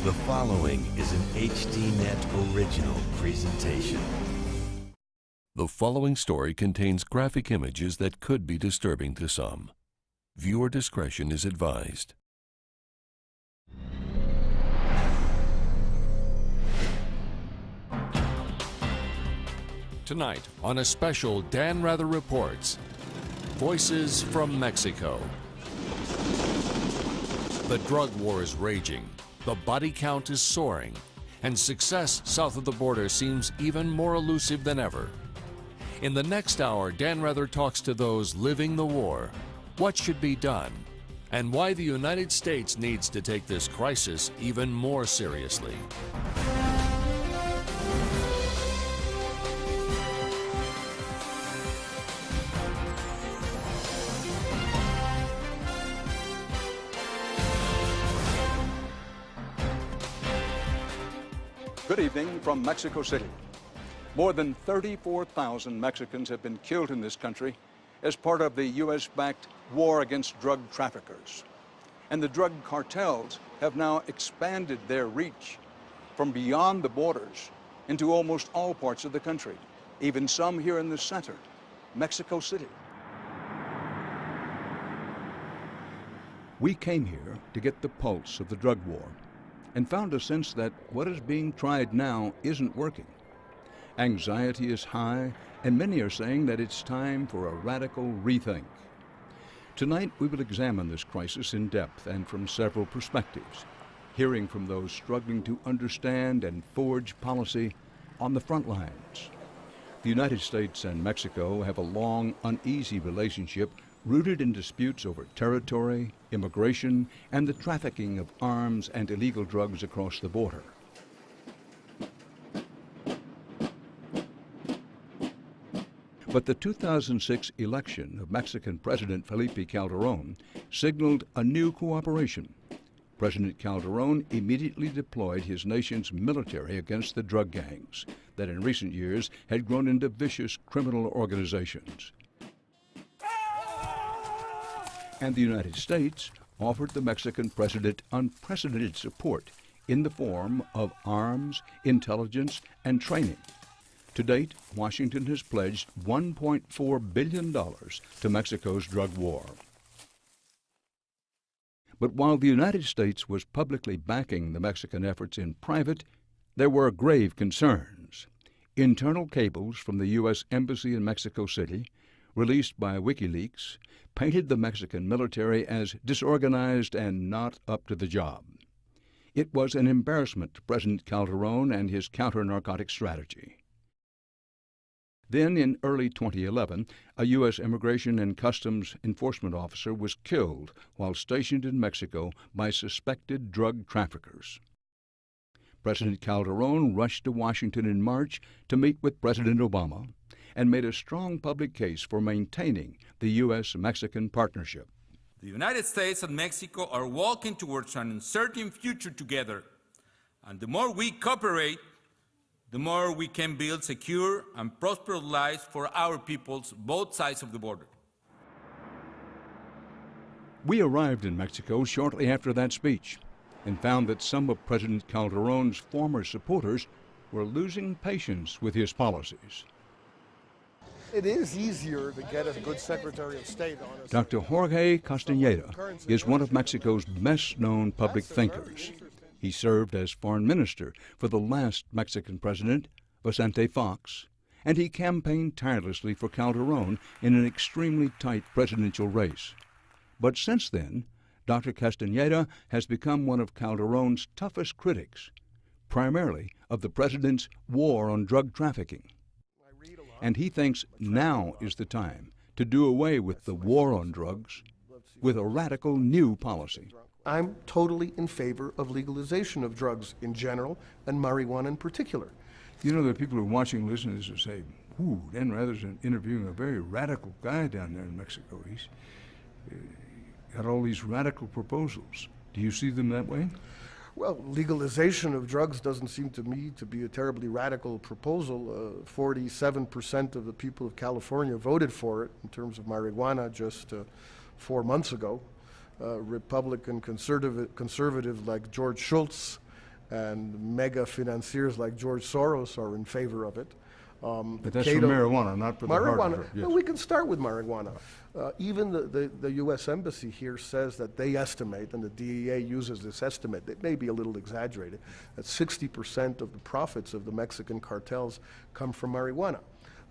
The following is an HDNet original presentation. The following story contains graphic images that could be disturbing to some. Viewer discretion is advised. Tonight, on a special Dan Rather Reports, Voices from Mexico. The drug war is raging, the body count is soaring, and success south of the border seems even more elusive than ever. In the next hour, Dan Rather talks to those living the war, what should be done, and why the United States needs to take this crisis even more seriously. Good evening from Mexico City. More than 34,000 Mexicans have been killed in this country as part of the U.S.-backed war against drug traffickers. And the drug cartels have now expanded their reach from beyond the borders into almost all parts of the country, even some here in the center, Mexico City. We came here to get the pulse of the drug war and found a sense that what is being tried now isn't working. Anxiety is high, and many are saying that it's time for a radical rethink. Tonight, we will examine this crisis in depth and from several perspectives, hearing from those struggling to understand and forge policy on the front lines. The United States and Mexico have a long, uneasy relationship rooted in disputes over territory, immigration, and the trafficking of arms and illegal drugs across the border. But the 2006 election of Mexican President Felipe Calderón signaled a new cooperation. President Calderón immediately deployed his nation's military against the drug gangs that in recent years had grown into vicious criminal organizations. And the United States offered the Mexican president unprecedented support in the form of arms, intelligence, and training. To date, Washington has pledged $1.4 billion to Mexico's drug war. But while the United States was publicly backing the Mexican efforts in private, there were grave concerns. Internal cables from the U.S. Embassy in Mexico City, released by WikiLeaks, painted the Mexican military as disorganized and not up to the job. It was an embarrassment to President Calderón and his counter-narcotic strategy. Then, in early 2011, a U.S. Immigration and Customs Enforcement officer was killed while stationed in Mexico by suspected drug traffickers. President Calderón rushed to Washington in March to meet with President Obama and made a strong public case for maintaining the U.S.-Mexican partnership. The United States and Mexico are walking towards an uncertain future together, and the more we cooperate, the more we can build secure and prosperous lives for our peoples, both sides of the border. We arrived in Mexico shortly after that speech and found that some of President Calderón's former supporters were losing patience with his policies. It is easier to get a good Secretary of State on it. Dr. Jorge Castañeda is one of Mexico's best-known public thinkers. He served as foreign minister for the last Mexican president, Vicente Fox, and he campaigned tirelessly for Calderón in an extremely tight presidential race. But since then, Dr. Castañeda has become one of Calderón's toughest critics, primarily of the president's war on drug trafficking. And he thinks now is the time to do away with the war on drugs with a radical new policy. I'm totally in favor of legalization of drugs in general and marijuana in particular. You know, there are people who are watching, listening to this and say, ooh, Dan Rather's interviewing a very radical guy down there in Mexico. He's got all these radical proposals. Do you see them that way? Well, legalization of drugs doesn't seem to me to be a terribly radical proposal. 47% of the people of California voted for it in terms of marijuana just 4 months ago. Republican conservative like George Shultz and mega financiers like George Soros are in favor of it. But that's for marijuana, not for the hard drug. Yes. Well, we can start with marijuana. Even the U.S. Embassy here says that they estimate, and the DEA uses this estimate, it may be a little exaggerated, that 60% of the profits of the Mexican cartels come from marijuana.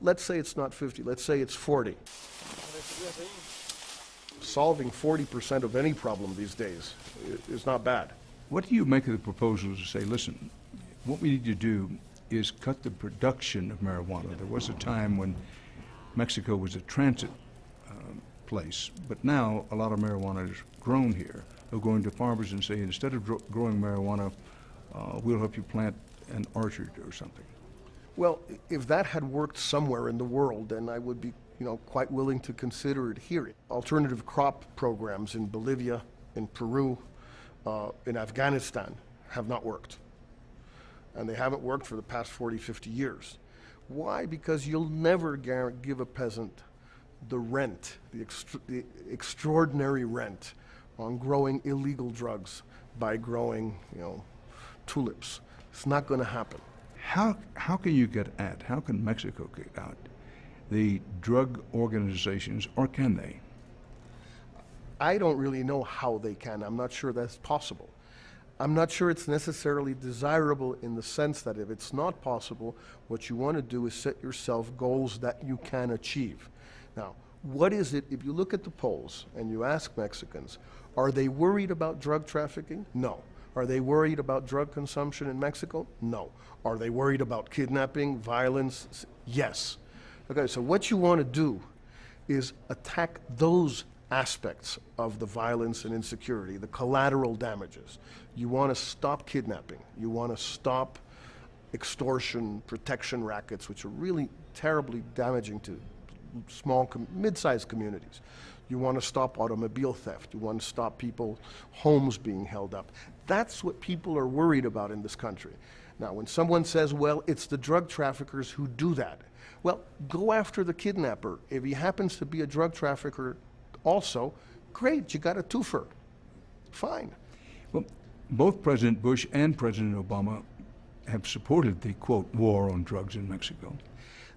Let's say it's not 50, let's say it's 40. Solving 40% of any problem these days is not bad. What do you make of the proposals to say, listen, what we need to do is cut the production of marijuana? There was a time when Mexico was a transit place, but now a lot of marijuana is grown here. They're going to farmers and say, instead of growing marijuana, we'll help you plant an orchard or something. Well, if that had worked somewhere in the world, then I would be, quite willing to consider it here. Alternative crop programs in Bolivia, in Peru, in Afghanistan have not worked. And they haven't worked for the past 40, 50 years. Why? Because you'll never give a peasant the rent, the extraordinary rent on growing illegal drugs by growing, tulips. It's not going to happen. How can you get at, how can Mexico get at the drug organizations, or can they? I don't really know how they can. I'm not sure that's possible. I'm not sure it's necessarily desirable in the sense that if it's not possible, what you want to do is set yourself goals that you can achieve. Now, what is it, if you look at the polls and you ask Mexicans, are they worried about drug trafficking? No. Are they worried about drug consumption in Mexico? No. Are they worried about kidnapping, violence? Yes. Okay, so what you want to do is attack those aspects of the violence and insecurity, the collateral damages. You want to stop kidnapping. You want to stop extortion, protection rackets, which are really terribly damaging to small, mid-sized communities. You want to stop automobile theft. You want to stop homes being held up. That's what people are worried about in this country. Now, when someone says, well, it's the drug traffickers who do that, well, go after the kidnapper. If he happens to be a drug trafficker also, great, you got a twofer. Fine. Well, both President Bush and President Obama have supported the, quote, war on drugs in Mexico.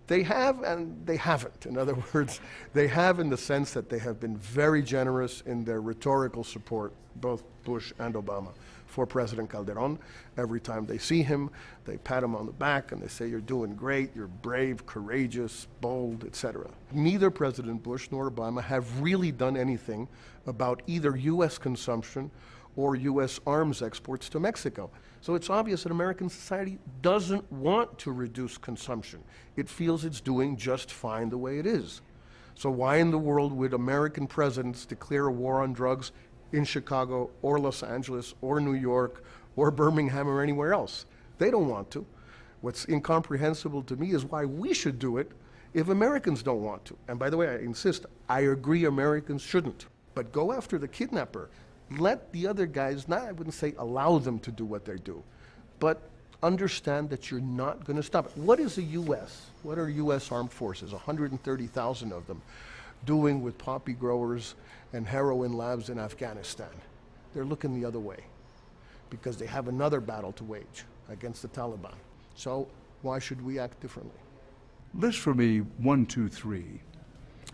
They have and they haven't. In other words, they have in the sense that they have been very generous in their rhetorical support, both Bush and Obama, for President Calderon. Every time they see him, they pat him on the back and they say, you're doing great, you're brave, courageous, bold, etc. Neither President Bush nor Obama have really done anything about either U.S. consumption or U.S. arms exports to Mexico. So it's obvious that American society doesn't want to reduce consumption. It feels it's doing just fine the way it is. So why in the world would American presidents declare a war on drugs in Chicago or Los Angeles or New York or Birmingham or anywhere else? They don't want to. What's incomprehensible to me is why we should do it if Americans don't want to. And by the way, I insist, I agree Americans shouldn't. But go after the kidnapper. Let the other guys, I wouldn't say allow them to do what they do, but understand that you're not going to stop it. What is the U.S., what are U.S. armed forces, 130,000 of them, doing with poppy growers and heroin labs in Afghanistan? They're looking the other way because they have another battle to wage against the Taliban. So why should we act differently? List for me 1, 2, 3,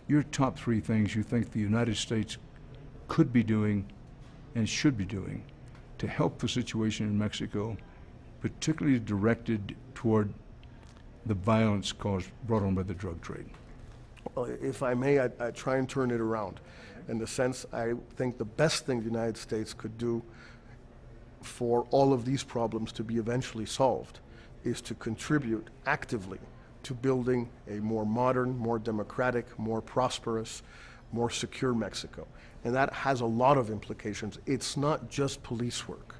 your top 3 things you think the United States could be doing and should be doing to help the situation in Mexico, particularly directed toward the violence brought on by the drug trade. Well, if I may, I try and turn it around. In the sense, I think the best thing the United States could do for all of these problems to be eventually solved is to contribute actively to building a more modern, more democratic, more prosperous, more secure Mexico. And that has a lot of implications. It's not just police work.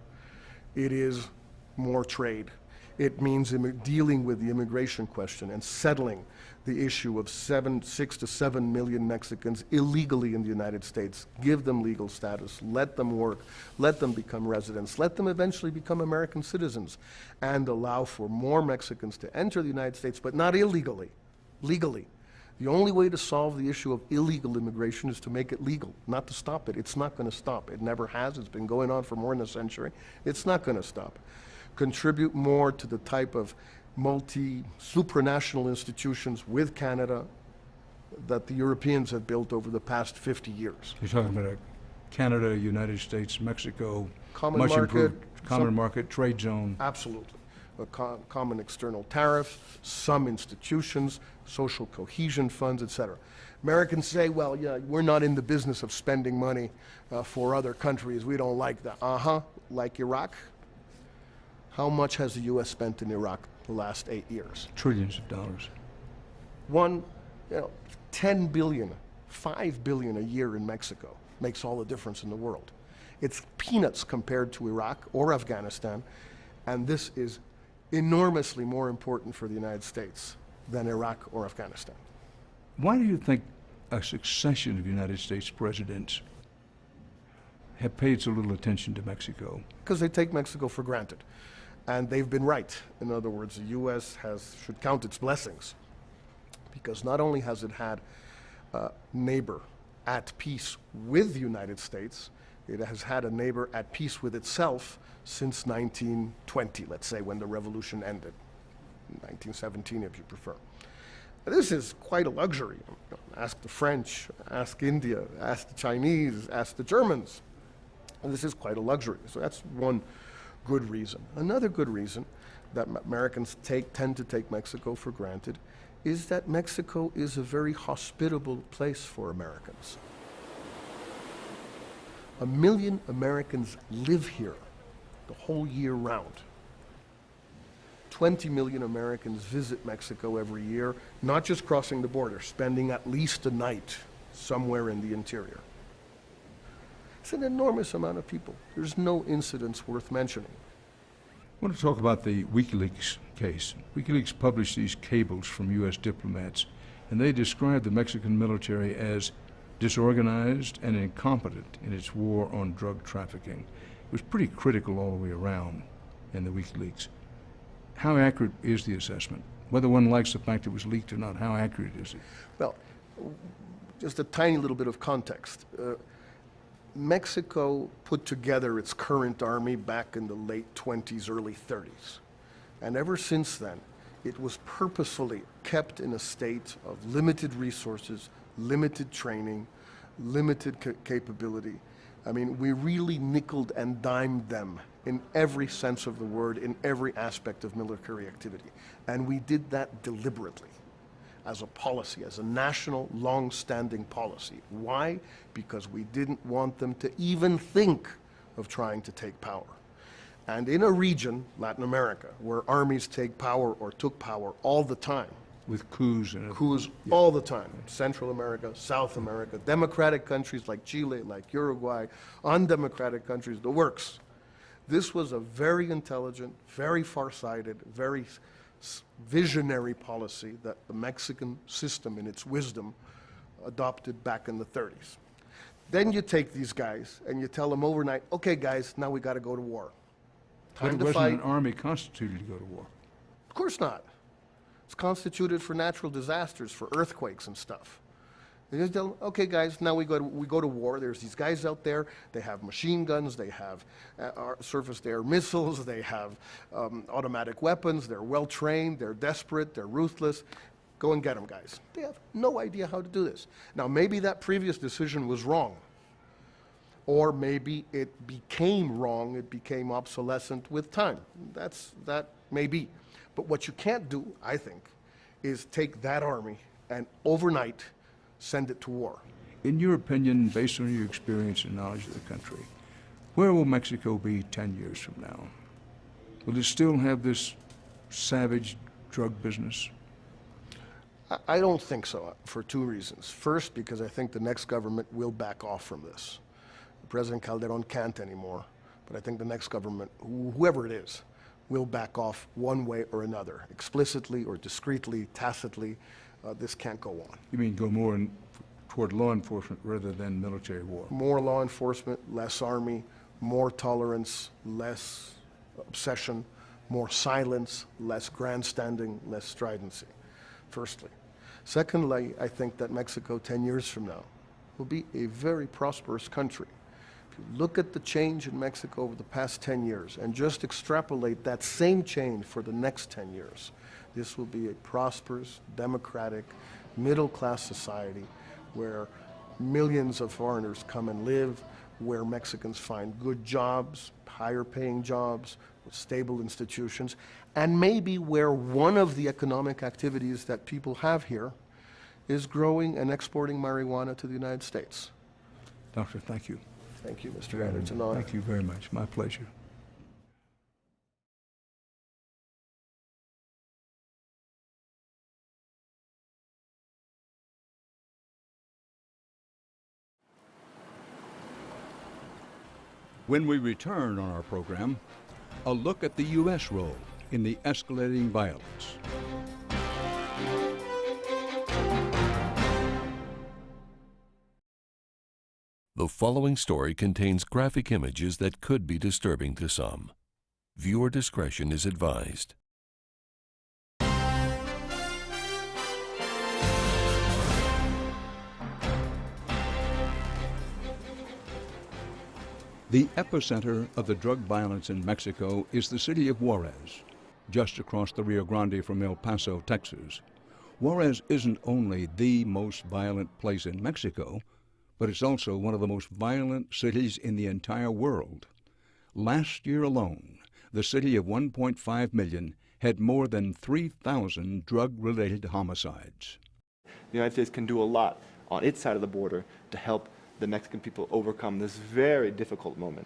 It is more trade. It means dealing with the immigration question and settling the issue of 6 to 7 million Mexicans illegally in the United States. Give them legal status, let them work, let them become residents, let them eventually become American citizens, and allow for more Mexicans to enter the United States, but not illegally, legally. The only way to solve the issue of illegal immigration is to make it legal, not to stop it. It's not going to stop. It never has. It's been going on for more than a century. It's not going to stop. contribute more to the type of supranational institutions with Canada that the Europeans have built over the past 50 years. You're talking about Canada, United States, Mexico, Common much market, improved common market, trade zone. Absolutely. A common external tariff, some institutions, social cohesion funds, etc. Americans say, well, yeah, we're not in the business of spending money for other countries. We don't like that. Like Iraq? How much has the U.S. spent in Iraq the last 8 years? Trillions of dollars. 10 billion, 5 billion a year in Mexico makes all the difference in the world. It's peanuts compared to Iraq or Afghanistan, and this is enormously more important for the United States than Iraq or Afghanistan. Why do you think a succession of United States presidents have paid so little attention to Mexico? Because they take Mexico for granted, and they've been right. In other words, the U.S. should count its blessings, because not only has it had a neighbor at peace with the United States, it has had a neighbor at peace with itself since 1920, let's say, when the revolution ended, 1917 if you prefer. This is quite a luxury. Ask the French, ask India, ask the Chinese, ask the Germans. And this is quite a luxury. So that's one good reason. Another good reason that Americans tend to take Mexico for granted is that Mexico is a very hospitable place for Americans. 1 million Americans live here the whole year round. 20 million Americans visit Mexico every year, not just crossing the border, spending at least a night somewhere in the interior. It's an enormous amount of people. There's no incidents worth mentioning. I want to talk about the WikiLeaks case. WikiLeaks published these cables from U.S. diplomats, and they described the Mexican military as disorganized and incompetent in its war on drug trafficking. It was pretty critical all the way around in the WikiLeaks. How accurate is the assessment? Whether one likes the fact it was leaked or not, how accurate is it? Well, just a tiny little bit of context. Mexico put together its current army back in the late 20s, early 30s. And ever since then, it was purposefully kept in a state of limited resources, limited training, limited capability. I mean, we really nickeled and dimed them in every sense of the word, in every aspect of military activity. And we did that deliberately, as a policy, as a national, long-standing policy. Why? Because we didn't want them to even think of trying to take power. And in a region, Latin America, where armies take power or took power all the time, with coups and coups all the time. Central America, South America, democratic countries like Chile, like Uruguay, undemocratic countries, the works. This was a very intelligent, very far-sighted, very visionary policy that the Mexican system, in its wisdom, adopted back in the 30s. Then you take these guys and you tell them overnight, okay guys, now we got to go to war. Time to fight. Wasn't an army constituted to go to war? Of course not. It's constituted for natural disasters, for earthquakes and stuff. They just tell them, okay guys, now we go to war. There's these guys out there, they have machine guns, they have surface-to-air missiles, they have automatic weapons, they're well-trained, they're desperate, they're ruthless. Go and get them, guys. They have no idea how to do this. Now, maybe that previous decision was wrong. Or maybe it became wrong, it became obsolescent with time. That may be. But what you can't do, I think, is take that army and overnight send it to war. In your opinion, based on your experience and knowledge of the country, where will Mexico be 10 years from now? Will it still have this savage drug business? I don't think so, for two reasons. First, because I think the next government will back off from this. President Calderon can't anymore, but I think the next government, whoever it is, will back off one way or another, explicitly or discreetly, tacitly. This can't go on. You mean go more toward law enforcement rather than military war? More law enforcement, less army, more tolerance, less obsession, more silence, less grandstanding, less stridency, firstly. Secondly, I think that Mexico 10 years from now will be a very prosperous country. you look at the change in Mexico over the past 10 years and just extrapolate that same change for the next 10 years, this will be a prosperous, democratic, middle-class society where millions of foreigners come and live, where Mexicans find good jobs, higher-paying jobs, with stable institutions, and maybe where one of the economic activities that people have here is growing and exporting marijuana to the United States. Doctor, thank you. Thank you, Mr. Gatter. It's an honor. Thank you very much. My pleasure. When we return on our program, a look at the U.S. role in the escalating violence. The following story contains graphic images that could be disturbing to some. Viewer discretion is advised. The epicenter of the drug violence in Mexico is the city of Juarez, just across the Rio Grande from El Paso, Texas. Juarez isn't only the most violent place in Mexico, but it's also one of the most violent cities in the entire world. Last year alone, the city of 1.5 million had more than 3,000 drug-related homicides. The United States can do a lot on its side of the border to help the Mexican people overcome this very difficult moment.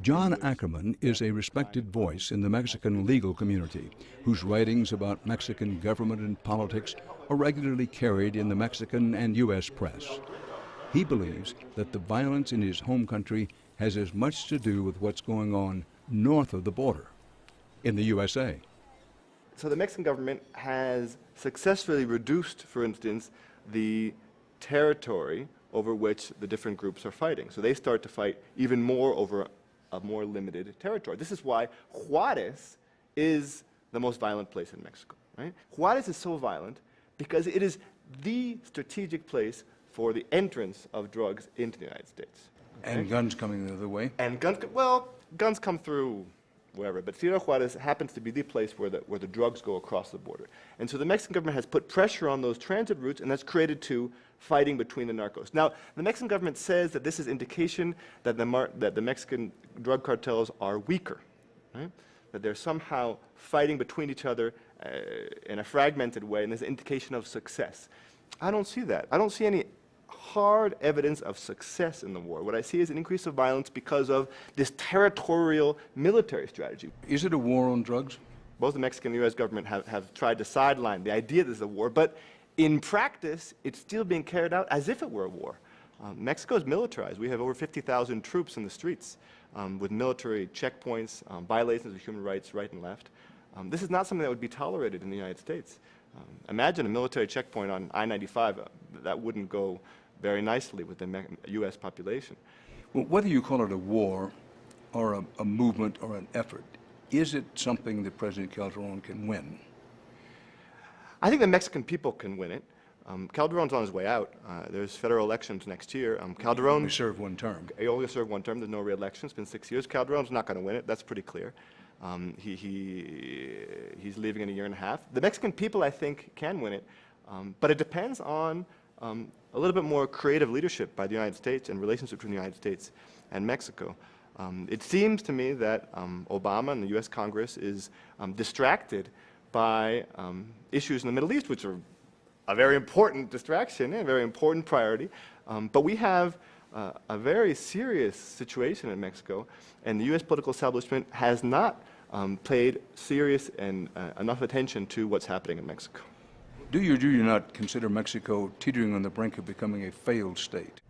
John Ackerman is a respected voice in the Mexican legal community, whose writings about Mexican government and politics are regularly carried in the Mexican and U.S. press. He believes that the violence in his home country has as much to do with what's going on north of the border, in the USA. So the Mexican government has successfully reduced, for instance, the territory over which the different groups are fighting. So they start to fight even more over a more limited territory. This is why Juarez is the most violent place in Mexico, right? Juarez is so violent because it is the strategic place for the entrance of drugs into the United States. Okay? And guns coming the other way? And guns come through wherever, but Ciudad Juarez happens to be the place where the drugs go across the border. And so the Mexican government has put pressure on those transit routes, and that's created to fighting between the narcos. Now, the Mexican government says that this is indication that the Mexican drug cartels are weaker, right? That they're somehow fighting between each other in a fragmented way, and there's an indication of success. I don't see that. I don't see any hard evidence of success in the war. What I see is an increase of violence because of this territorial military strategy. Is it a war on drugs? Both the Mexican and the U.S. government have tried to sideline the idea that this is a war, but in practice, it's still being carried out as if it were a war. Mexico is militarized. We have over 50,000 troops in the streets with military checkpoints, violations of human rights right and left. This is not something that would be tolerated in the United States. Imagine a military checkpoint on I-95. That wouldn't go very nicely with the U.S. population. Well, whether you call it a war or a movement or an effort, is it something that President Calderon can win? I think the Mexican people can win it. Calderon's on his way out. There's federal elections next year. Calderon... He only served one term. He only served one term. There's no re-election. It's been 6 years. Calderon's not going to win it. That's pretty clear. He's leaving in a year and a half. The Mexican people, I think, can win it, but it depends on a little bit more creative leadership by the United States and relationship between the United States and Mexico. It seems to me that Obama and the U.S. Congress is distracted by issues in the Middle East, which are a very important distraction and a very important priority. But we have a very serious situation in Mexico, and the U.S. political establishment has not paid serious and enough attention to what's happening in Mexico. Do you or do you not consider Mexico teetering on the brink of becoming a failed state?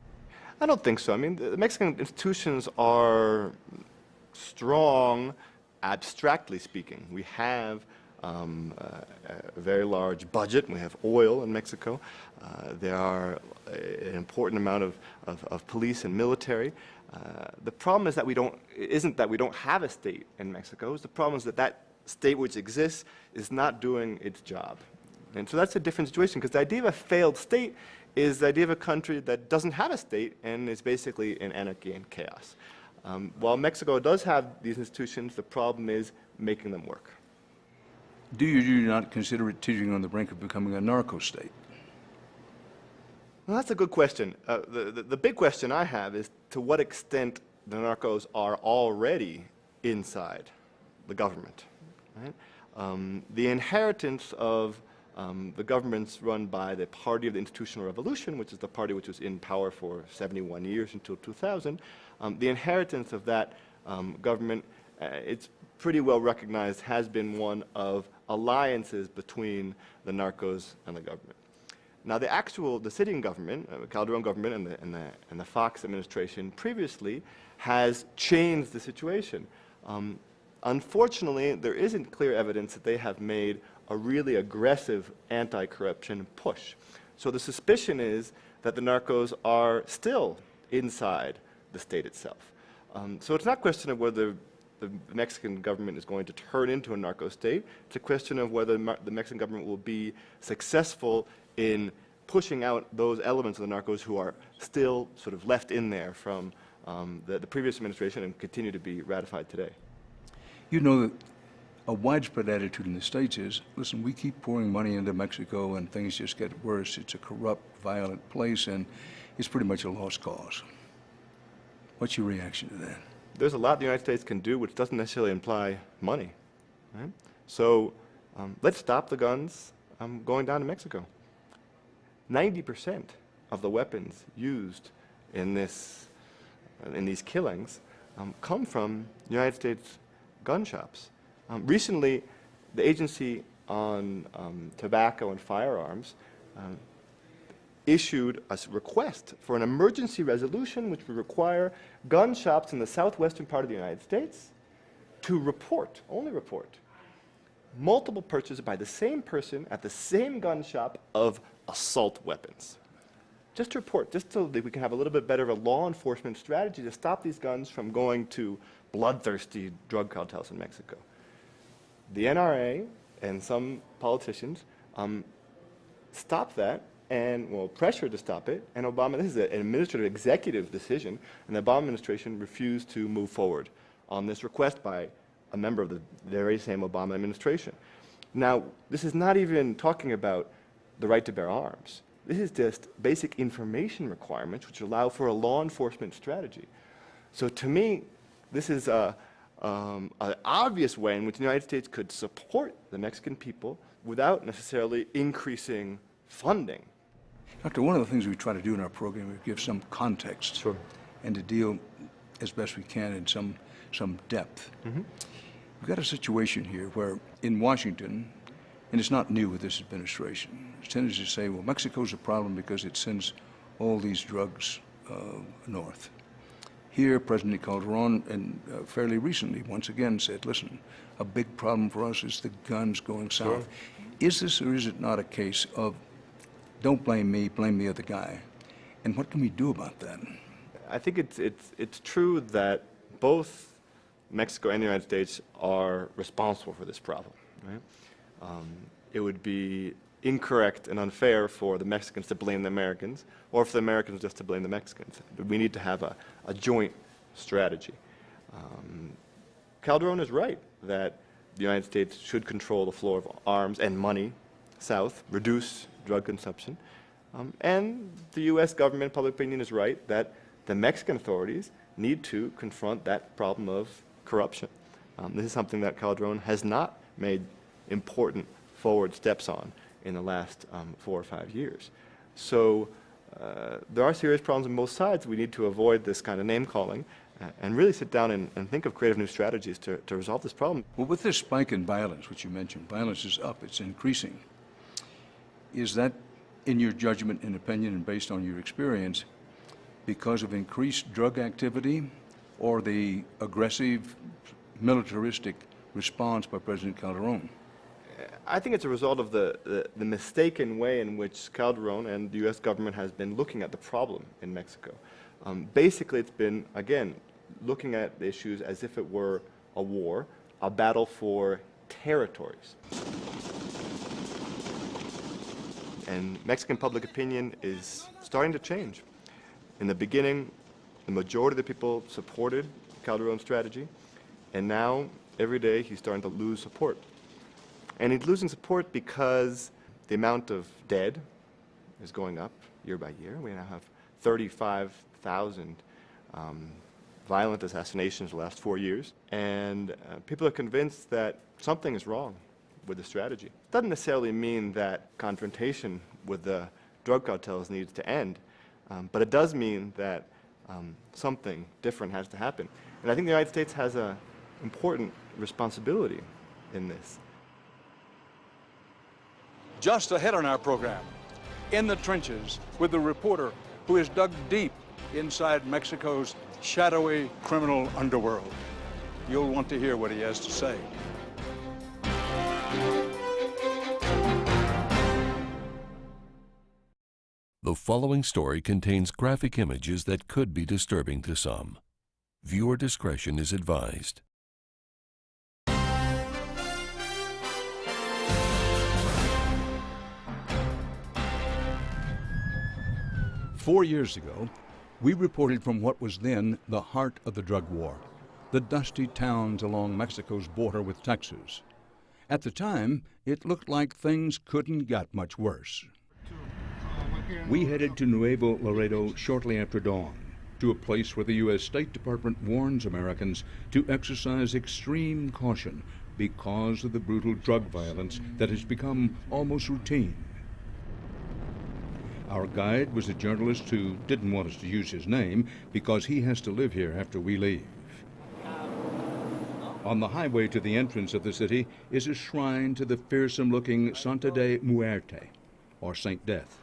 I don't think so. I mean, the Mexican institutions are strong, abstractly speaking. We have a very large budget. We have oil in Mexico. There are an important amount of police and military. The problem is that isn't that we don't have a state in Mexico. The problem is that that state which exists is not doing its job. And so that's a different situation, because the idea of a failed state is the idea of a country that doesn't have a state and is basically in anarchy and chaos. While Mexico does have these institutions, the problem is making them work. Do you not consider it teetering on the brink of becoming a narco state? Well, that's a good question. The big question I have is to what extent the narcos are already inside the government. Right? The inheritance of the governments run by the Party of the Institutional Revolution, which is the party which was in power for 71 years until 2000, the inheritance of that government, it's pretty well recognized, has been one of alliances between the narcos and the government. Now, the sitting government, Calderon government and the Fox administration previously has changed the situation. Unfortunately, there isn't clear evidence that they have made a really aggressive anti-corruption push. So the suspicion is that the narcos are still inside the state itself. So it's not a question of whether the Mexican government is going to turn into a narco state. It's a question of whether the Mexican government will be successful in pushing out those elements of the narcos who are still sort of left in there from the previous administration and continue to be ratified today. You know that a widespread attitude in the States is, listen, we keep pouring money into Mexico and things just get worse. It's a corrupt, violent place, and it's pretty much a lost cause. What's your reaction to that? There's a lot the United States can do which doesn't necessarily imply money. Right? So let's stop the guns going down to Mexico. 90% of the weapons used in these killings come from United States gun shops. Recently, the Agency on Tobacco and Firearms issued a request for an emergency resolution which would require gun shops in the southwestern part of the United States to report, only report, multiple purchases by the same person at the same gun shop of assault weapons. Just to report, just so that we can have a little bit better of a law enforcement strategy to stop these guns from going to bloodthirsty drug cartels in Mexico. The NRA and some politicians stopped that and, well, pressured to stop it, and Obama, this is an administrative executive decision, and the Obama administration refused to move forward on this request by a member of the very same Obama administration. Now, this is not even talking about the right to bear arms. This is just basic information requirements which allow for a law enforcement strategy. So to me, this is an obvious way in which the United States could support the Mexican people without necessarily increasing funding. Doctor, one of the things we try to do in our program is give some context. Sure. And to deal as best we can in some depth. Mm-hmm. We've got a situation here where in Washington, and it's not new with this administration, it's tended to say, well, Mexico's a problem because it sends all these drugs north. Here, President Calderon, and fairly recently, once again said, listen, a big problem for us is the guns going south. Sure. Is this or is it not a case of don't blame me, blame the other guy? And what can we do about that? I think it's true that both Mexico and the United States are responsible for this problem. Right? It would be incorrect and unfair for the Mexicans to blame the Americans, or for the Americans just to blame the Mexicans. We need to have a joint strategy. Calderon is right that the United States should control the flow of arms and money south, reduce drug consumption, and the U.S. government, public opinion is right that the Mexican authorities need to confront that problem of corruption. This is something that Calderon has not made important forward steps on in the last 4 or 5 years. So there are serious problems on both sides. We need to avoid this kind of name-calling and really sit down and think of creative new strategies to resolve this problem. Well, with this spike in violence, which you mentioned, violence is up, it's increasing. Is that, in your judgment and opinion and based on your experience, because of increased drug activity or the aggressive, militaristic response by President Calderon? I think it's a result of the mistaken way in which Calderon and the U.S. government has been looking at the problem in Mexico. Basically, it's been, again, looking at the issues as if it were a war, a battle for territories. And Mexican public opinion is starting to change. In the beginning, the majority of the people supported Calderon's strategy, and now, every day, he's starting to lose support. And he's losing support because the amount of dead is going up year by year. We now have 35,000 violent assassinations the last 4 years, and people are convinced that something is wrong with the strategy. It doesn't necessarily mean that confrontation with the drug cartels needs to end, but it does mean that something different has to happen. And I think the United States has an important responsibility in this. Just ahead on our program, in the trenches with the reporter who is dug deep inside Mexico's shadowy criminal underworld. You'll want to hear what he has to say. The following story contains graphic images that could be disturbing to some. Viewer discretion is advised. 4 years ago, we reported from what was then the heart of the drug war, the dusty towns along Mexico's border with Texas. At the time, it looked like things couldn't get much worse. We headed to Nuevo Laredo shortly after dawn, to a place where the U.S. State Department warns Americans to exercise extreme caution because of the brutal drug violence that has become almost routine. Our guide was a journalist who didn't want us to use his name because he has to live here after we leave. On the highway to the entrance of the city is a shrine to the fearsome-looking Santa de Muerte, or Saint Death.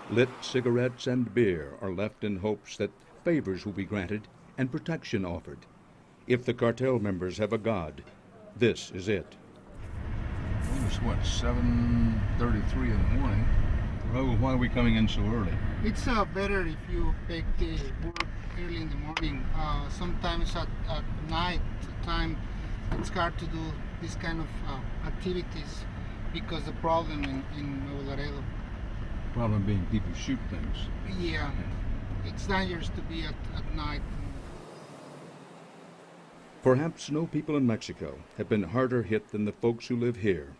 Lit cigarettes and beer are left in hopes that favors will be granted and protection offered. If the cartel members have a god, this is it. It's what, 7:33 in the morning? Well, why are we coming in so early? It's better if you take the work early in the morning. Sometimes at night time, it's hard to do this kind of activities because the problem in Nuevo Laredo. Problem being people shoot things. Yeah, it's dangerous to be at night. Perhaps no people in Mexico have been harder hit than the folks who live here.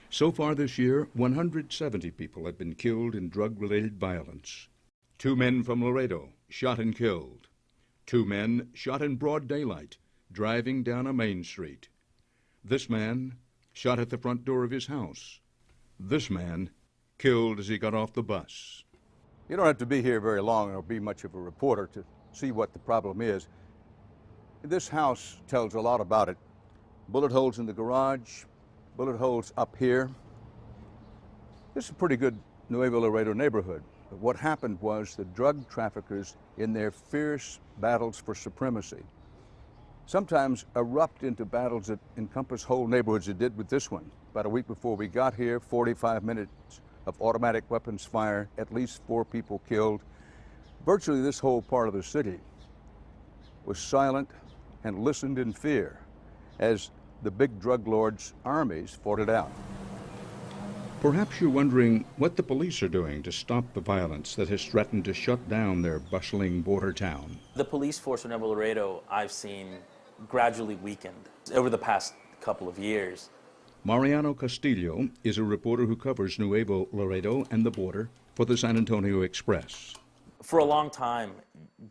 So far this year, 170 people have been killed in drug-related violence. 2 men from Laredo shot and killed. 2 men shot in broad daylight, driving down a main street. This man shot at the front door of his house. This man killed as he got off the bus. You don't have to be here very long or be much of a reporter to see what the problem is. This house tells a lot about it. Bullet holes in the garage, bullet holes up here. This is a pretty good Nuevo Laredo neighborhood. But what happened was the drug traffickers, in their fierce battles for supremacy, sometimes erupt into battles that encompass whole neighborhoods. It did with this one. About a week before we got here, 45 minutes of automatic weapons fire, at least 4 people killed. Virtually this whole part of the city was silent and listened in fear as the big drug lords' armies fought it out. Perhaps you're wondering what the police are doing to stop the violence that has threatened to shut down their bustling border town. The police force in Nuevo Laredo I've seen gradually weakened over the past couple of years. Mariano Castillo is a reporter who covers Nuevo Laredo and the border for the San Antonio Express. For a long time,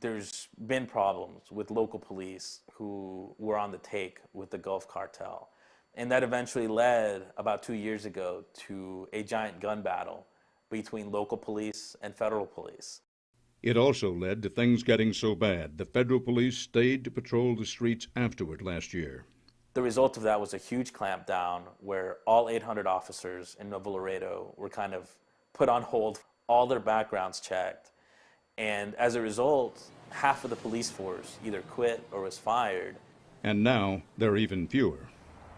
there's been problems with local police who were on the take with the Gulf Cartel. And that eventually led, about 2 years ago, to a giant gun battle between local police and federal police. It also led to things getting so bad, the federal police stayed to patrol the streets afterward last year. The result of that was a huge clampdown where all 800 officers in Nuevo Laredo were kind of put on hold, all their backgrounds checked. And as a result, half of the police force either quit or was fired. And now there are even fewer.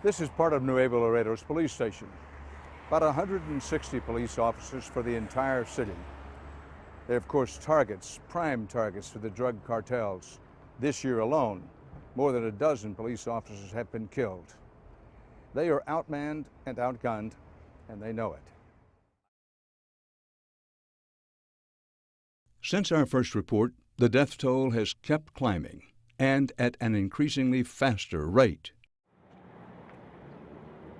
This is part of Nuevo Laredo's police station. About 160 police officers for the entire city. They're, of course, targets, prime targets for the drug cartels. This year alone, more than a dozen police officers have been killed. They are outmanned and outgunned, and they know it. Since our first report, the death toll has kept climbing, and at an increasingly faster rate.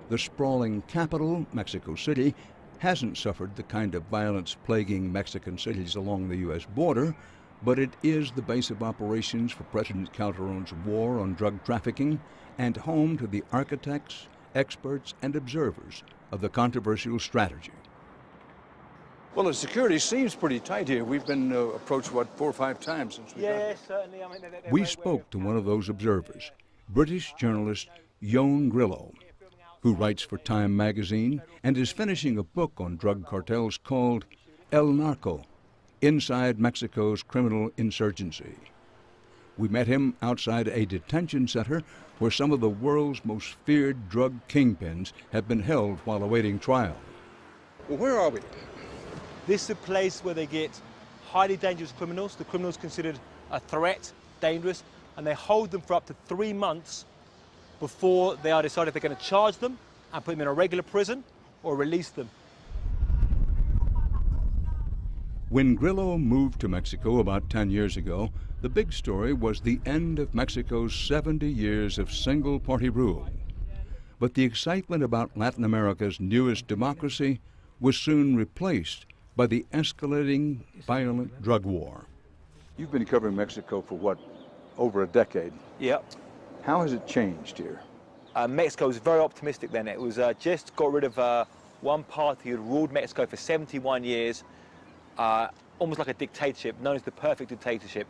The sprawling capital, Mexico City, hasn't suffered the kind of violence plaguing Mexican cities along the U.S. border, but it is the base of operations for President Calderon's war on drug trafficking and home to the architects, experts, and observers of the controversial strategy. Well, the security seems pretty tight here. We've been approached, 4 or 5 times since we got here. Certainly. I mean, We spoke to one of those observers, British journalist Jon Grillo, who writes for Time magazine and is finishing a book on drug cartels called El Narco, Inside Mexico's Criminal Insurgency. We met him outside a detention center where some of the world's most feared drug kingpins have been held while awaiting trial. Well, where are we? This is a place where they get highly dangerous criminals, the criminals considered a threat, dangerous, and they hold them for up to 3 months before they are decided if they're going to charge them and put them in a regular prison or release them. When Grillo moved to Mexico about 10 years ago, the big story was the end of Mexico's 70 years of single-party rule. But the excitement about Latin America's newest democracy was soon replaced by the escalating violent drug war. You've been covering Mexico for over a decade. Yep. How has it changed here? Mexico was very optimistic then. It was just got rid of one party who had ruled Mexico for 71 years, almost like a dictatorship, known as the perfect dictatorship.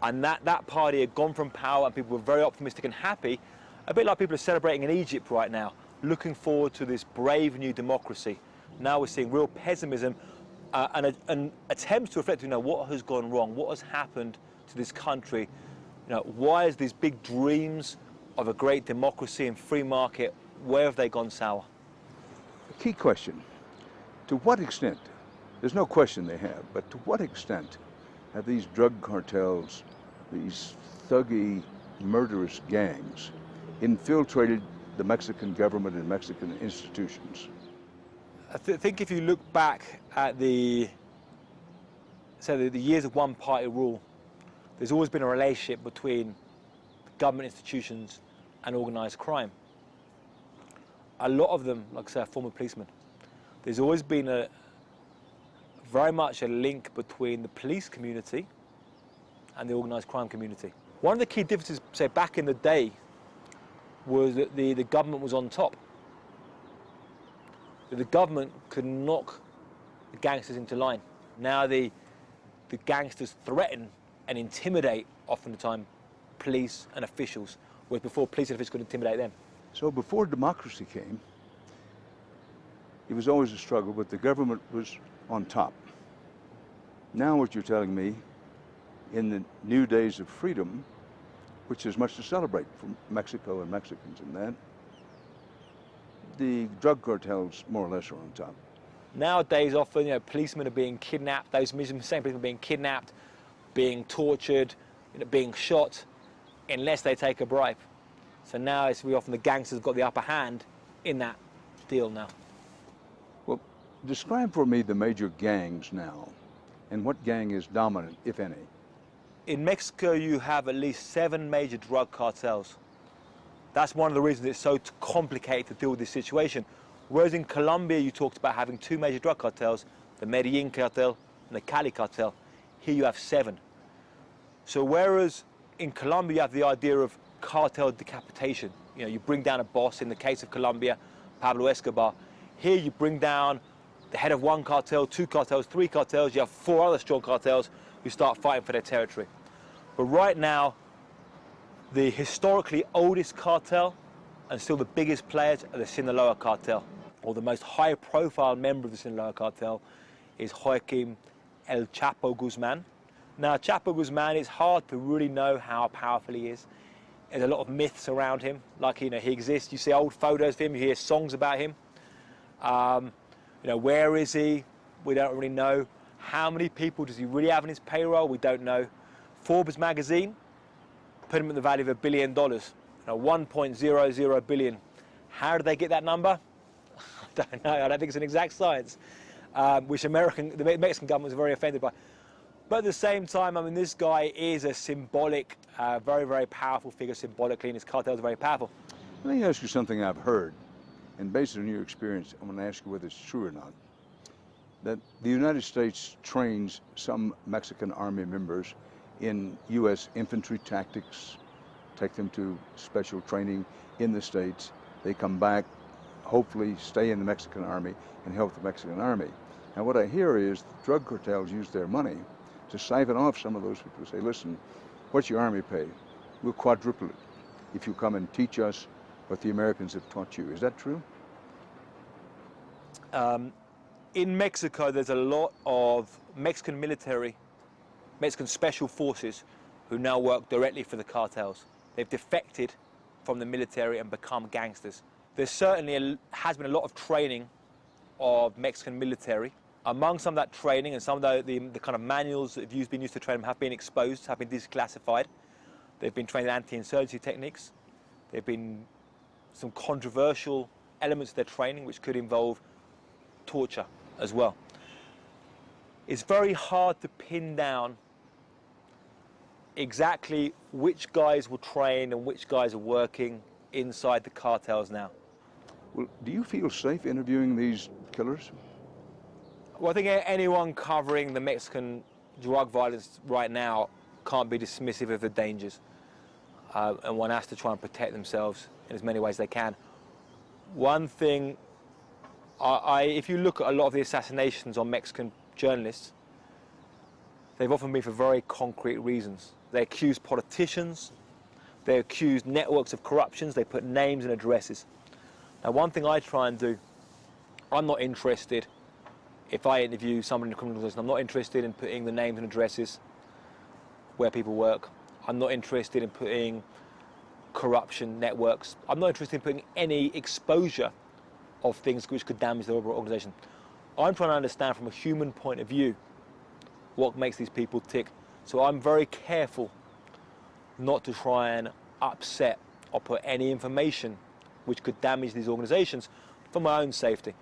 And that party had gone from power and people were very optimistic and happy, a bit like people are celebrating in Egypt right now, looking forward to this brave new democracy. Now we're seeing real pessimism and attempts to reflect, what has gone wrong, what has happened to this country, why is these big dreams of a great democracy and free market, where have they gone sour? A key question, to what extent, there's no question they have, but to what extent have these drug cartels, these thuggy, murderous gangs, infiltrated the Mexican government and Mexican institutions? I think if you look back at the years of one-party rule, there's always been a relationship between government institutions and organised crime. A lot of them, like I say, are former policemen. There's always been very much a link between the police community and the organised crime community. One of the key differences, say, back in the day, was that the government was on top. The government could knock the gangsters into line. Now the gangsters threaten and intimidate, often the time, police and officials, whereas before police and officials could intimidate them. So before democracy came, it was always a struggle, but the government was on top. Now what you're telling me, in the new days of freedom, which is much to celebrate for Mexico and Mexicans in that, the drug cartels more or less are on top. Nowadays, often, policemen are being kidnapped. Those same policemen are being kidnapped, being tortured, being shot, unless they take a bribe. So now it's very often the gangsters got the upper hand in that deal now. Well, describe for me the major gangs now, and what gang is dominant, if any. In Mexico, you have at least 7 major drug cartels. That's one of the reasons it's so complicated to deal with this situation. Whereas in Colombia, you talked about having 2 major drug cartels, the Medellin cartel and the Cali cartel. Here you have 7. So whereas in Colombia, you have the idea of cartel decapitation. You bring down a boss, in the case of Colombia, Pablo Escobar. Here you bring down the head of 1 cartel, 2 cartels, 3 cartels, you have 4 other strong cartels who start fighting for their territory. But right now, the historically oldest cartel and still the biggest players are the Sinaloa cartel, or the most high-profile member of the Sinaloa cartel is Joaquin El Chapo Guzman. Now, Chapo Guzman, it's hard to really know how powerful he is. There's a lot of myths around him, like he exists. You see old photos of him, you hear songs about him. Where is he? We don't really know. How many people does he really have on his payroll? We don't know. Forbes magazine put him at the value of $1 billion, 1.00 billion. How did they get that number? I don't know. I don't think it's an exact science, which the Mexican government was very offended by. But at the same time, I mean, this guy is a symbolic, very, very powerful figure symbolically, and his cartels are very powerful. Let me ask you something I've heard, and based on your experience, I'm going to ask you whether it's true or not. That the United States trains some Mexican army members in U.S. infantry tactics, take them to special training in the States. They come back, hopefully stay in the Mexican army and help the Mexican army. And what I hear is drug cartels use their money to siphon off some of those people. Say, listen, what's your army pay? We'll quadruple it if you come and teach us what the Americans have taught you. Is that true? In Mexico, there's a lot of Mexican military, Mexican special forces who now work directly for the cartels. They've defected from the military and become gangsters. There certainly has been a lot of training of Mexican military. Among some of that training and some of the kind of manuals that have been used to train them have been exposed, have been declassified. They've been trained in anti-insurgency techniques. There have been some controversial elements of their training which could involve torture as well. It's very hard to pin down exactly which guys were trained and which guys are working inside the cartels now. Well, do you feel safe interviewing these killers? Well, I think anyone covering the Mexican drug violence right now can't be dismissive of the dangers. And one has to try and protect themselves in as many ways as they can. One thing, if you look at a lot of the assassinations on Mexican journalists, they've often been for very concrete reasons. They accuse politicians, they accuse networks of corruptions, they put names and addresses. Now, one thing I try and do, I'm not interested, if I interview someone in the criminal justice, I'm not interested in putting the names and addresses where people work. I'm not interested in putting corruption networks. I'm not interested in putting any exposure of things which could damage the overall organization. I'm trying to understand from a human point of view what makes these people tick. So I'm very careful not to try and upset or put any information which could damage these organizations for my own safety.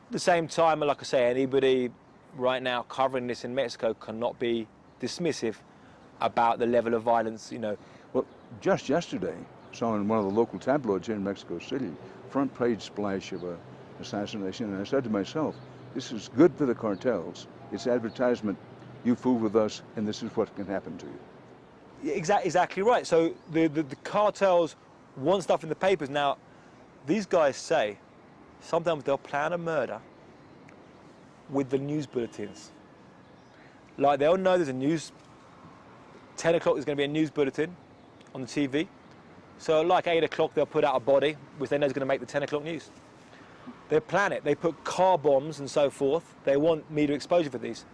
At the same time, like I say, anybody right now covering this in Mexico cannot be dismissive about the level of violence, you know. Well, just yesterday, saw in one of the local tabloids here in Mexico City, front page splash of an assassination, and I said to myself, this is good for the cartels. It's advertisement. You fool with us, and this is what can happen to you. Exactly right. So the cartels want stuff in the papers. Now, these guys say sometimes they'll plan a murder with the news bulletins. Like, they'll know there's a news, 10 o'clock there's going to be a news bulletin on the TV. So like 8 o'clock they'll put out a body which they know is going to make the 10 o'clock news. They plan it. They put car bombs and so forth. They want media exposure for these.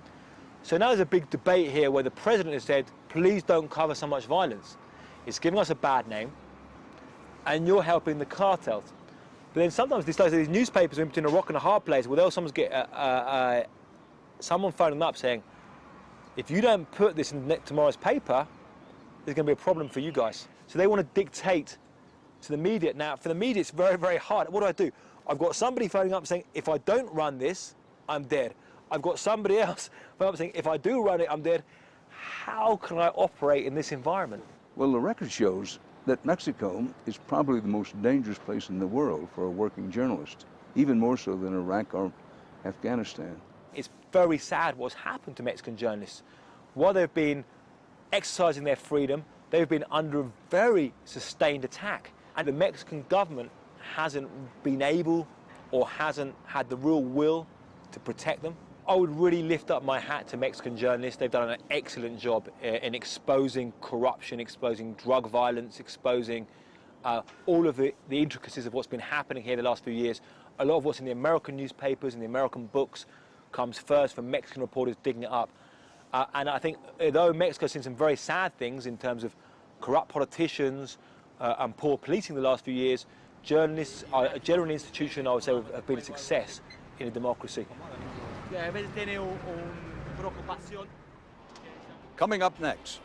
So now there's a big debate here where the president has said, please don't cover so much violence. It's giving us a bad name and you're helping the cartels. But then sometimes these newspapers are in between a rock and a hard place where they'll sometimes get someone phoning them up saying, if you don't put this in tomorrow's paper, there's going to be a problem for you guys. So they want to dictate to the media. Now, for the media, it's very, very hard. What do? I've got somebody phoning up saying, if I don't run this, I'm dead. I've got somebody else phoning up saying, if I do run it, I'm dead. How can I operate in this environment? Well, the record shows that Mexico is probably the most dangerous place in the world for a working journalist, even more so than Iraq or Afghanistan. It's very sad what's happened to Mexican journalists. While they've been exercising their freedom, they've been under a very sustained attack. And the Mexican government hasn't been able or hasn't had the real will to protect them. I would really lift up my hat to Mexican journalists. They've done an excellent job in exposing corruption, exposing drug violence, exposing all of the intricacies of what's been happening here the last few years. A lot of what's in the American newspapers and the American books comes first from Mexican reporters digging it up. And I think, although Mexico's seen some very sad things in terms of corrupt politicians and poor policing the last few years, journalists are a general institution, I would say, have been a success in a democracy. Coming up next,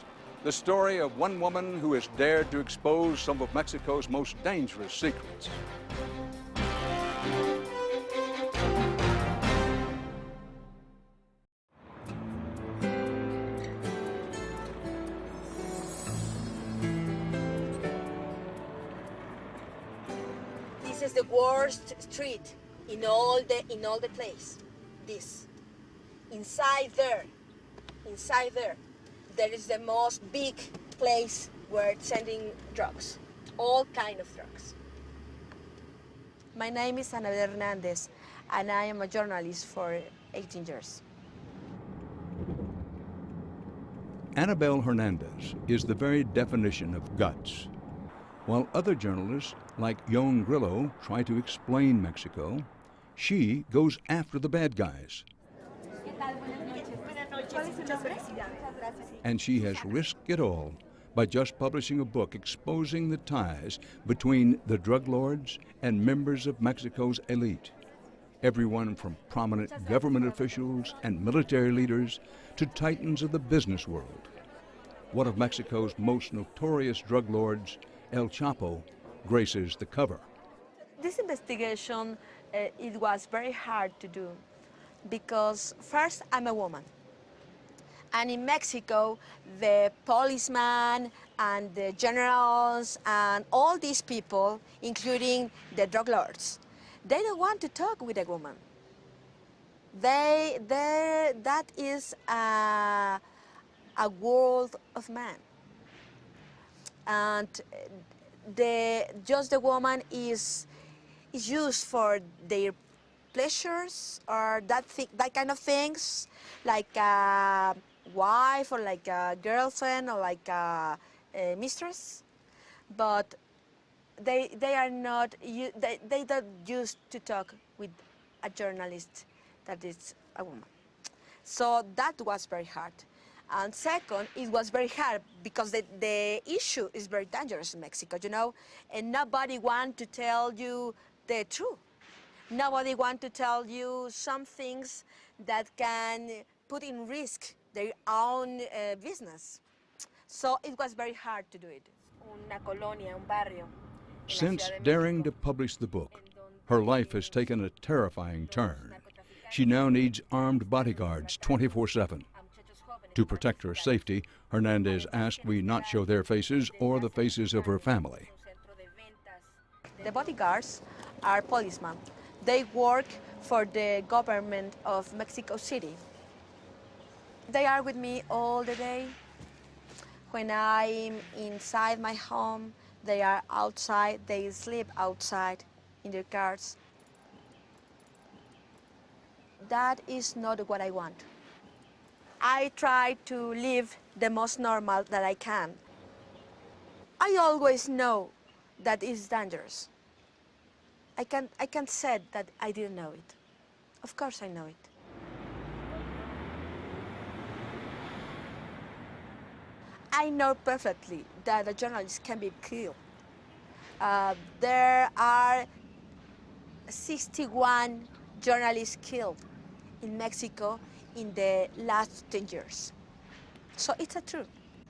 the story of one woman who has dared to expose some of Mexico's most dangerous secrets. is the worst street in all the place. This. Inside there, there is the most big place where sending drugs, all kind of drugs. My name is Ana Hernandez, and I am a journalist for 18 years. Annabelle Hernandez is the very definition of guts. While other journalists like Yon Grillo try to explain Mexico, she goes after the bad guys. And she has risked it all by just publishing a book exposing the ties between the drug lords and members of Mexico's elite. Everyone from prominent government officials and military leaders to titans of the business world. One of Mexico's most notorious drug lords, El Chapo, graces the cover. This investigation, it was very hard to do because first, I'm a woman. And in Mexico, the policemen and the generals and all these people, including the drug lords, they don't want to talk with a woman. That is a world of men. And just the woman is used for their pleasures or that kind of things, like a wife or like a girlfriend or like a mistress, but they don't used to talk with a journalist that is a woman. So that was very hard. And second, it was very hard because the issue is very dangerous in Mexico, you know, and nobody wants to tell you the truth. Nobody wants to tell you some things that can put in risk their own business. So it was very hard to do it. Una colonia, un barrio. Since daring to publish the book, her life has taken a terrifying turn. She now needs armed bodyguards 24/7. To protect her safety, Hernandez asked we not show their faces or the faces of her family. The bodyguards are policemen. They work for the government of Mexico City. They are with me all the day. When I'm inside my home, they are outside. They sleep outside in their cars. That is not what I want. I try to live the most normal that I can. I always know that it's dangerous. I can't say that I didn't know it. Of course I know it. I know perfectly that a journalist can be killed. There are 61 journalists killed in Mexico in the last 10 years. So it's a truth.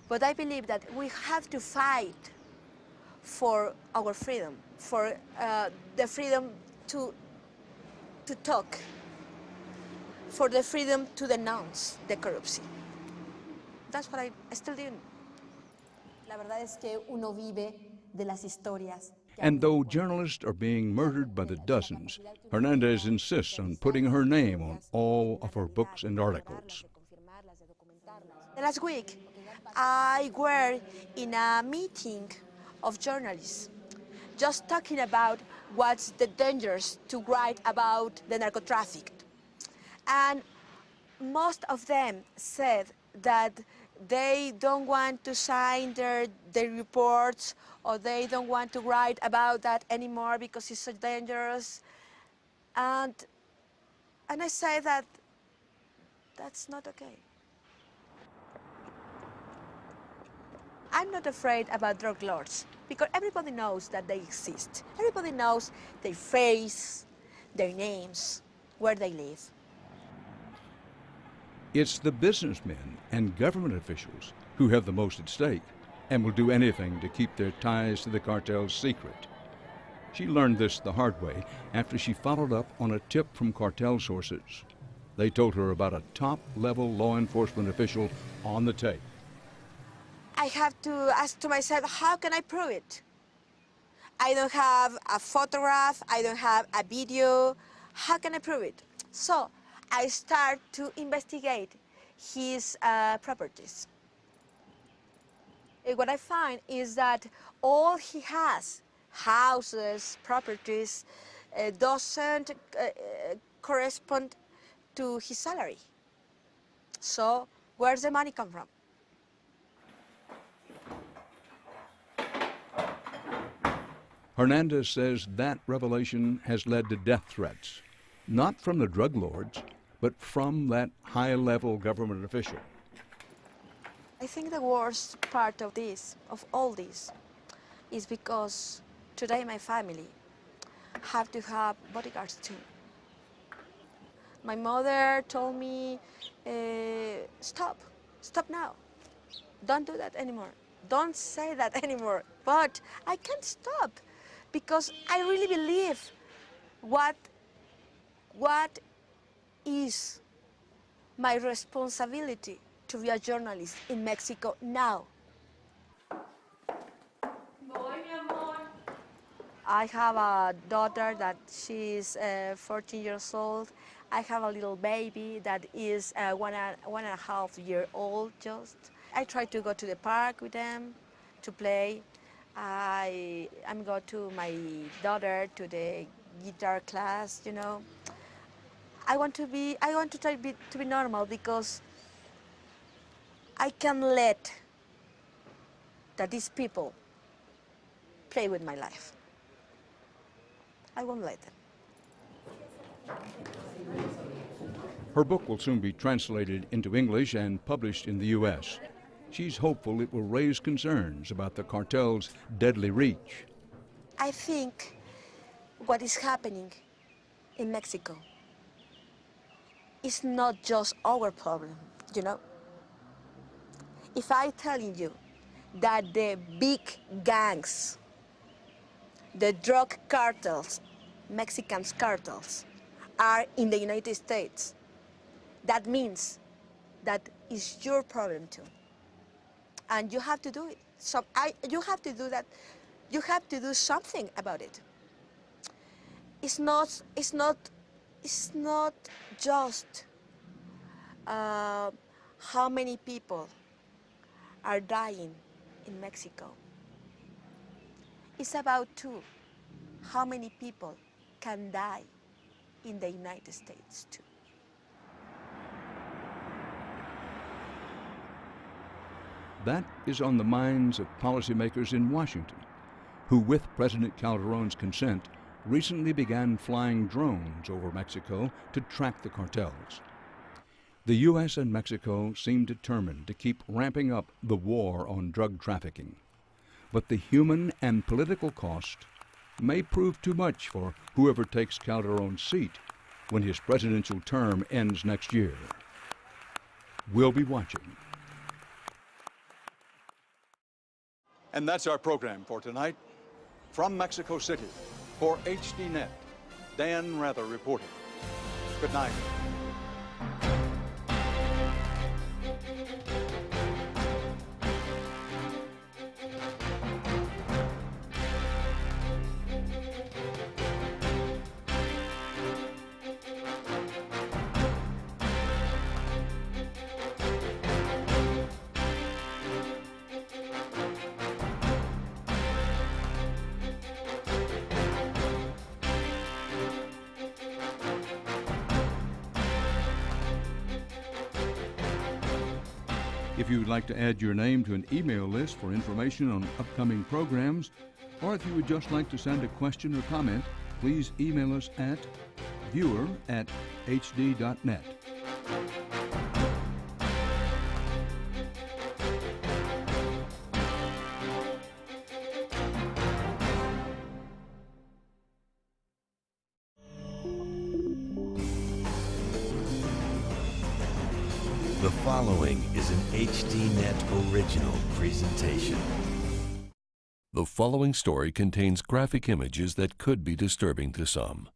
But I believe that we have to fight for our freedom, for the freedom to talk, for the freedom to denounce the corruption. That's what I still do. La verdad es que uno vive de las historias. And though journalists are being murdered by the dozens, Hernandez insists on putting her name on all of her books and articles. Last week, I were in a meeting of journalists, just talking about what's the dangers to write about the narcotraffic. And most of them said that they don't want to sign their reports, or they don't want to write about that anymore because it's so dangerous. And I say that that's not okay. I'm not afraid about drug lords because everybody knows that they exist. Everybody knows their face, their names, where they live. It's the businessmen and government officials who have the most at stake and will do anything to keep their ties to the cartels secret. She learned this the hard way after she followed up on a tip from cartel sources. They told her about a top-level law enforcement official on the tape. I have to ask to myself, how can I prove it? I don't have a photograph, I don't have a video. How can I prove it? So I start to investigate his properties. And what I find is that all he has, houses, properties, doesn't correspond to his salary. So where's the money come from? Hernandez says that revelation has led to death threats, not from the drug lords, but from that high-level government official. I think the worst part of this, of all this, is because today my family have to have bodyguards too. My mother told me, stop now. Don't do that anymore. Don't say that anymore. But I can't stop because I really believe what is my responsibility to be a journalist in Mexico now. I have a daughter that she's 14 years old. I have a little baby that is 1.5 years old just. I try to go to the park with them to play. I'm go to my daughter to the guitar class, you know. I want to try to be normal because I can't let that these people play with my life. I won't let them. Her book will soon be translated into English and published in the U.S. She's hopeful it will raise concerns about the cartel's deadly reach. I think what is happening in Mexico is not just our problem, you know? If I'm telling you that the big gangs, the drug cartels, Mexican cartels, are in the United States, that means that is your problem too. And you have to do it. So you have to do that. You have to do something about it. It's not just how many people are dying in Mexico. It's about too how many people can die in the United States too. That is on the minds of policymakers in Washington, who, with President Calderon's consent, recently began flying drones over Mexico to track the cartels. The U.S. and Mexico seem determined to keep ramping up the war on drug trafficking. But the human and political cost may prove too much for whoever takes Calderon's seat when his presidential term ends next year. We'll be watching. And that's our program for tonight. From Mexico City, for HDNet, Dan Rather reporting. Good night. If you would like to add your name to an email list for information on upcoming programs, or if you would just like to send a question or comment, please email us at viewer@hd.net. The following is an HDNet original presentation. The following story contains graphic images that could be disturbing to some.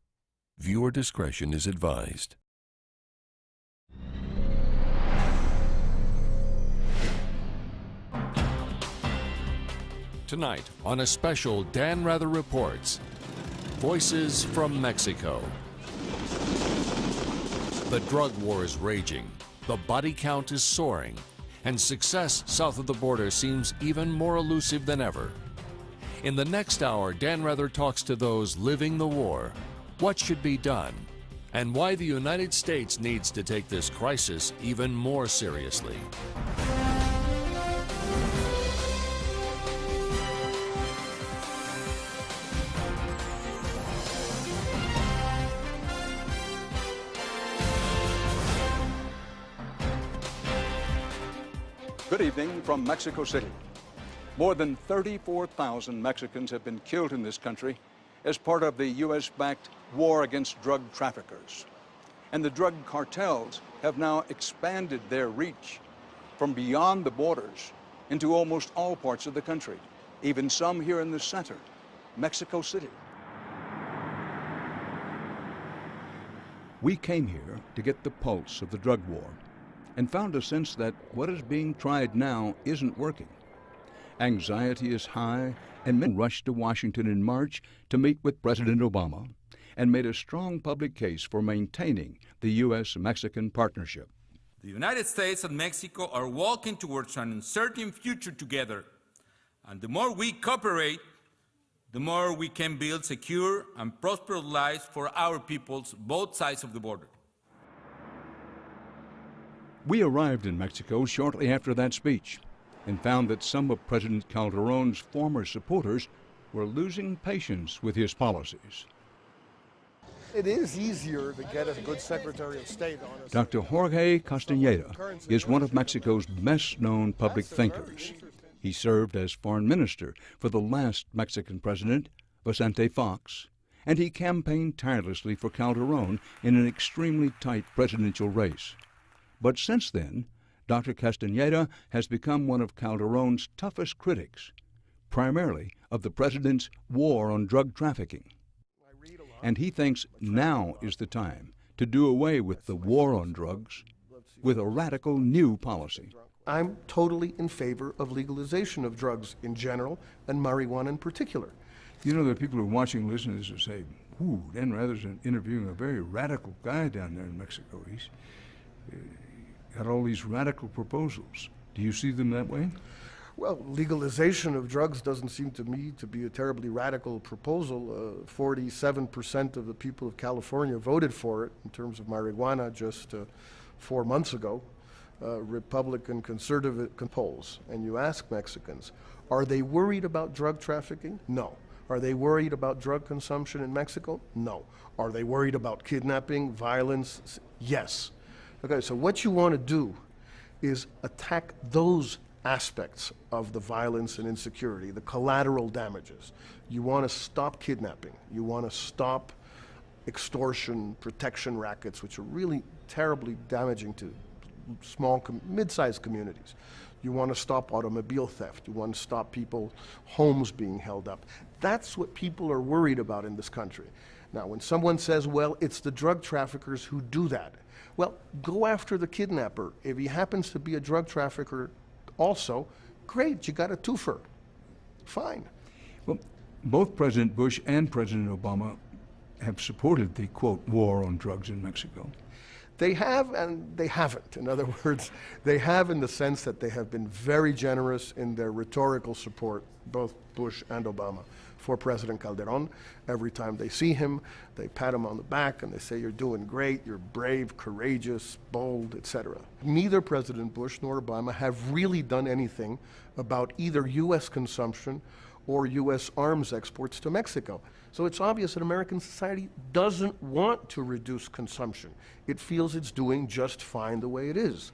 Viewer discretion is advised. Tonight, on a special Dan Rather Reports, Voices from Mexico. The drug war is raging, the body count is soaring, and success south of the border seems even more elusive than ever. In the next hour, Dan Rather talks to those living the war, what should be done, and why the United States needs to take this crisis even more seriously. Good evening from Mexico City. More than 34,000 Mexicans have been killed in this country as part of the U.S.-backed war against drug traffickers. And the drug cartels have now expanded their reach from beyond the borders into almost all parts of the country, even some here in the center, Mexico City. We came here to get the pulse of the drug war and found a sense that what is being tried now isn't working. Anxiety is high, and men rushed to Washington in March to meet with President Obama and made a strong public case for maintaining the U.S.-Mexican partnership. The United States and Mexico are walking towards an uncertain future together, and the more we cooperate, the more we can build secure and prosperous lives for our peoples, both sides of the border. We arrived in Mexico shortly after that speech and found that some of President Calderón's former supporters were losing patience with his policies. It is easier to get a good Secretary of State on Dr. Jorge Castañeda is one of Mexico's best-known public thinkers. He served as foreign minister for the last Mexican president, Vicente Fox, and he campaigned tirelessly for Calderón in an extremely tight presidential race. But since then, Dr. Castañeda has become one of Calderón's toughest critics, primarily of the president's war on drug trafficking. And he thinks now is the time to do away with the war on drugs with a radical new policy. I'm totally in favor of legalization of drugs in general and marijuana in particular. You know, the people who are watching, listeners will say, ooh, Dan Rather's interviewing a very radical guy down there in Mexico. He's got all these radical proposals. Do you see them that way? Well, legalization of drugs doesn't seem to me to be a terribly radical proposal. 47% of the people of California voted for it in terms of marijuana just 4 months ago. Republican conservative polls. And you ask Mexicans, are they worried about drug trafficking? No. Are they worried about drug consumption in Mexico? No. Are they worried about kidnapping, violence? Yes. Okay, so what you want to do is attack those aspects of the violence and insecurity, the collateral damages. You want to stop kidnapping. You want to stop extortion, protection rackets, which are really terribly damaging to small, mid-sized communities. You want to stop automobile theft. You want to stop people, homes being held up. That's what people are worried about in this country. Now, when someone says, well, it's the drug traffickers who do that, well, go after the kidnapper. If he happens to be a drug trafficker also, great, you got a twofer. Fine. Well, both President Bush and President Obama have supported the, quote, war on drugs in Mexico. They have and they haven't. In other words, they have in the sense that they have been very generous in their rhetorical support, both Bush and Obama, for President Calderón. Every time they see him, they pat him on the back and they say, you're doing great, you're brave, courageous, bold, etc. Neither President Bush nor Obama have really done anything about either U.S. consumption or U.S. arms exports to Mexico. So it's obvious that American society doesn't want to reduce consumption. It feels it's doing just fine the way it is.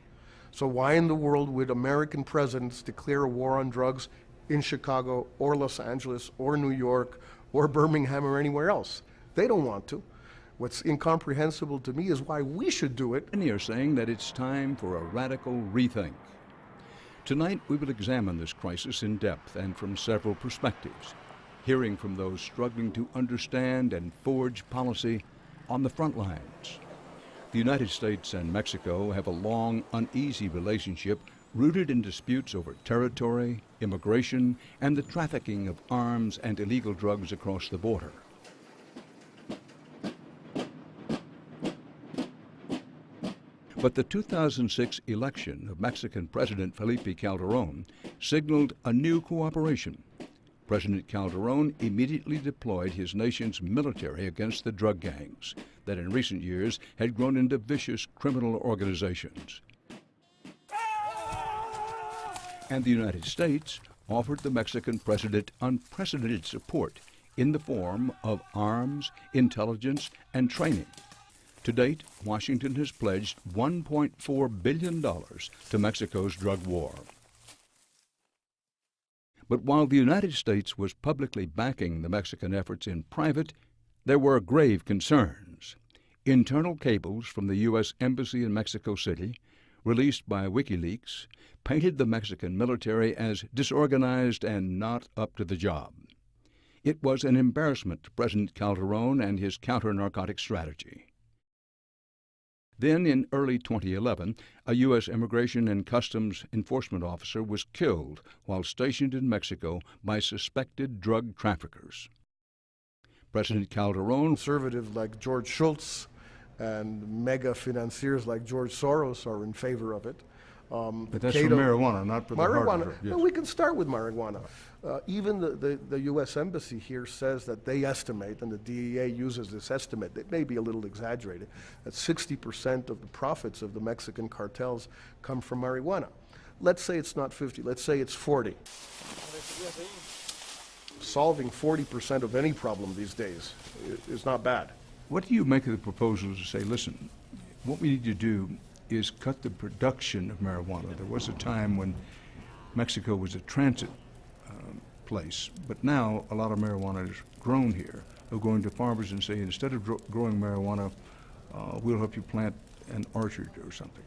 So why in the world would American presidents declare a war on drugs in Chicago or Los Angeles or New York or Birmingham or anywhere else? They don't want to. What's incomprehensible to me is why we should do it. Many are saying that it's time for a radical rethink. Tonight, we will examine this crisis in depth and from several perspectives, hearing from those struggling to understand and forge policy on the front lines. The United States and Mexico have a long, uneasy relationship rooted in disputes over territory, immigration, and the trafficking of arms and illegal drugs across the border. But the 2006 election of Mexican President Felipe Calderón signaled a new cooperation. President Calderón immediately deployed his nation's military against the drug gangs that in recent years had grown into vicious criminal organizations. And the United States offered the Mexican president unprecedented support in the form of arms, intelligence, and training. To date, Washington has pledged $1.4 billion to Mexico's drug war. But while the United States was publicly backing the Mexican efforts in private, there were grave concerns. Internal cables from the U.S. Embassy in Mexico City, released by WikiLeaks, painted the Mexican military as disorganized and not up to the job. It was an embarrassment to President Calderón and his counter-narcotic strategy. Then, in early 2011, a U.S. Immigration and Customs Enforcement officer was killed while stationed in Mexico by suspected drug traffickers. President Calderón, conservatives like George Shultz and mega financiers like George Soros are in favor of it. But that's for marijuana, not for the hard drug. Yes. Well, we can start with marijuana. Even the U.S. Embassy here says that they estimate, and the DEA uses this estimate, it may be a little exaggerated, that 60% of the profits of the Mexican cartels come from marijuana. Let's say it's not 50, let's say it's 40. Solving 40% of any problem these days is not bad. What do you make of the proposals to say, listen, what we need to do is cut the production of marijuana? There was a time when Mexico was a transit place, but now a lot of marijuana is grown here. They're going to farmers and say, instead of growing marijuana, we'll help you plant an orchard or something.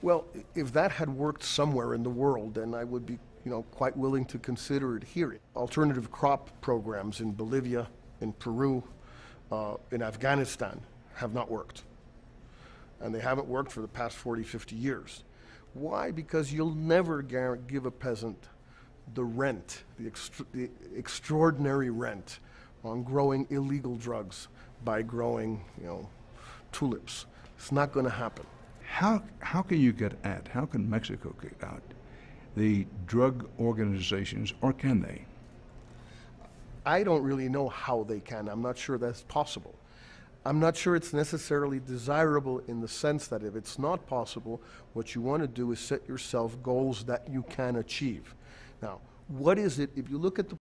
Well, if that had worked somewhere in the world, then I would be, quite willing to consider it here. Alternative crop programs in Bolivia, in Peru, in Afghanistan have not worked. And they haven't worked for the past 40, 50 years. Why? Because you'll never give a peasant the rent, the extraordinary rent on growing illegal drugs by growing, tulips. It's not going to happen. How can you get at, how can Mexico get at the drug organizations, or can they? I don't really know how they can. I'm not sure that's possible. I'm not sure it's necessarily desirable in the sense that if it's not possible, what you want to do is set yourself goals that you can achieve. Now, what is it, if you look at the